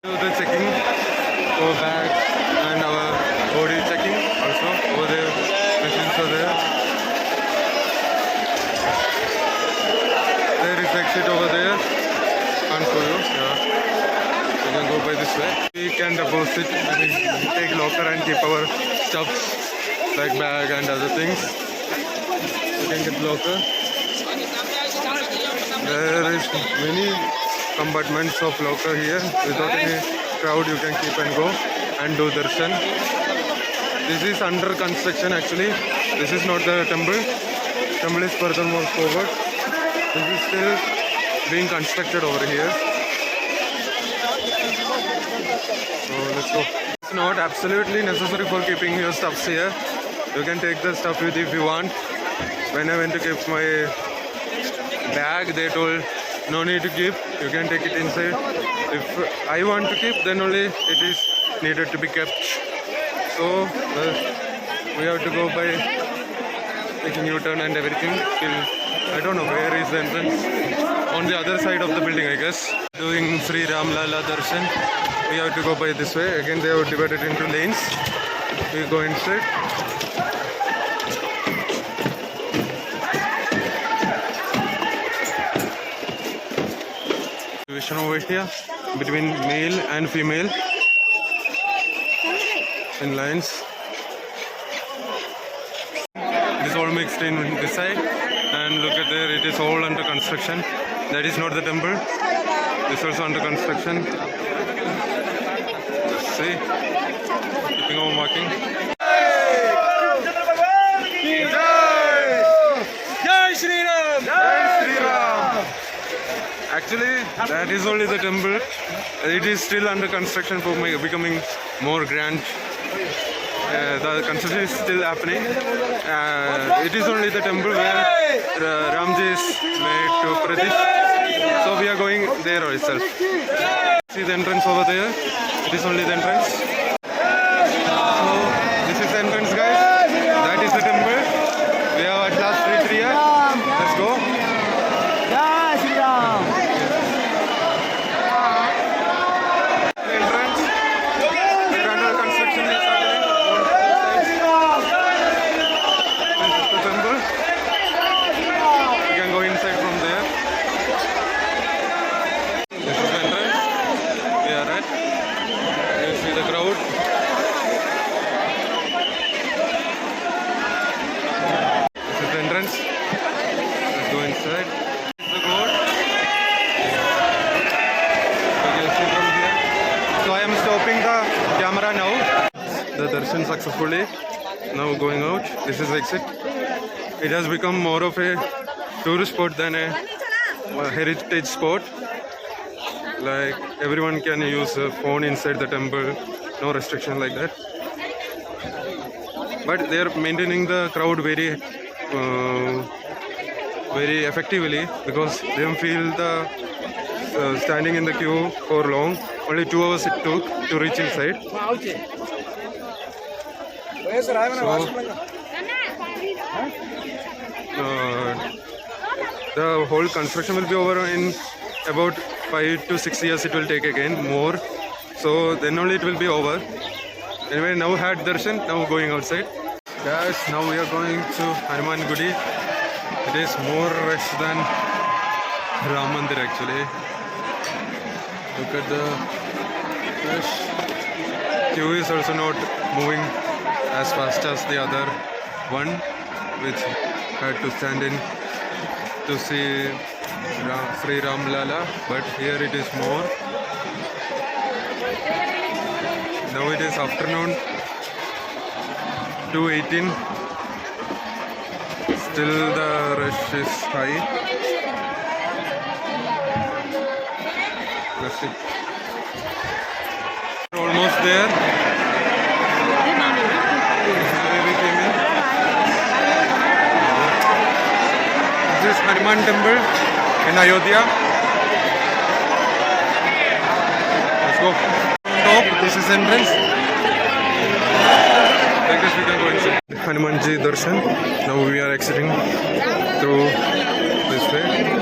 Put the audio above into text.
Do the checking, our bags and our body checking also. Over there, machines are there. There is exit over there. Can't show you. Yeah. We can go by this way. We can deposit, take locker and keep our stuffs like bag and other things. We can get locker. There is many compartments of locker here. Without any crowd, you can keep and go and do darshan. This is under construction actually. This is not the temple. Temple is furthermore forward. This is still being constructed over here. So let's go. It's not absolutely necessary for keeping your stuffs here. You can take the stuff with you if you want. When I went to keep my bag, they told no need to keep, you can take it inside. If I want to keep, then only it is needed to be kept. So we have to go by taking U-turn and everything till I don't know where is the entrance. On the other side of the building, I guess. Doing Sri Ram Lala Darshan, we have to go by this way. Again, they have divided into lanes. We go inside. Division over here between male and female in lines. It is all mixed in this side, and look at there, it is all under construction. That is not the temple. This is also under construction. Let's see. Keeping on walking. Jai Shri Ram! Jai Shri Ram! Actually, that is only the temple. It is still under construction for becoming more grand. The construction is still happening. It is only the temple where Ramji is made to Pradish. So we are going there ourselves. See the entrance over there? It is only the entrance. So this is the entrance, guys. That is the temple. We have at last reached here. Let's go. The darshan successfully. Now going out. This is exit. It has become more of a tourist spot than a heritage spot. Like everyone can use a phone inside the temple. No restriction like that. But they are maintaining the crowd very effectively, because they don't feel the standing in the queue for long. Only 2 hours it took to reach inside. So, the whole construction will be over in about 5 to 6 years. It will take again more. So then only it will be over. Anyway, now had darshan. Now going outside. Guys, now we are going to Hanuman Gudi. It is more rush than Ram Mandir actually. Look at the rush. Queue is also not moving as fast as the other one, which had to stand in to see Sri Ram Lala, but here it is more. Now it is afternoon, 2:18. Still the rush is high. Let's see. Almost there. This is Hanuman Temple in Ayodhya. Let's go. Top, this is entrance. I guess we can go inside. Hanumanji Darshan. Now we are exiting through this way.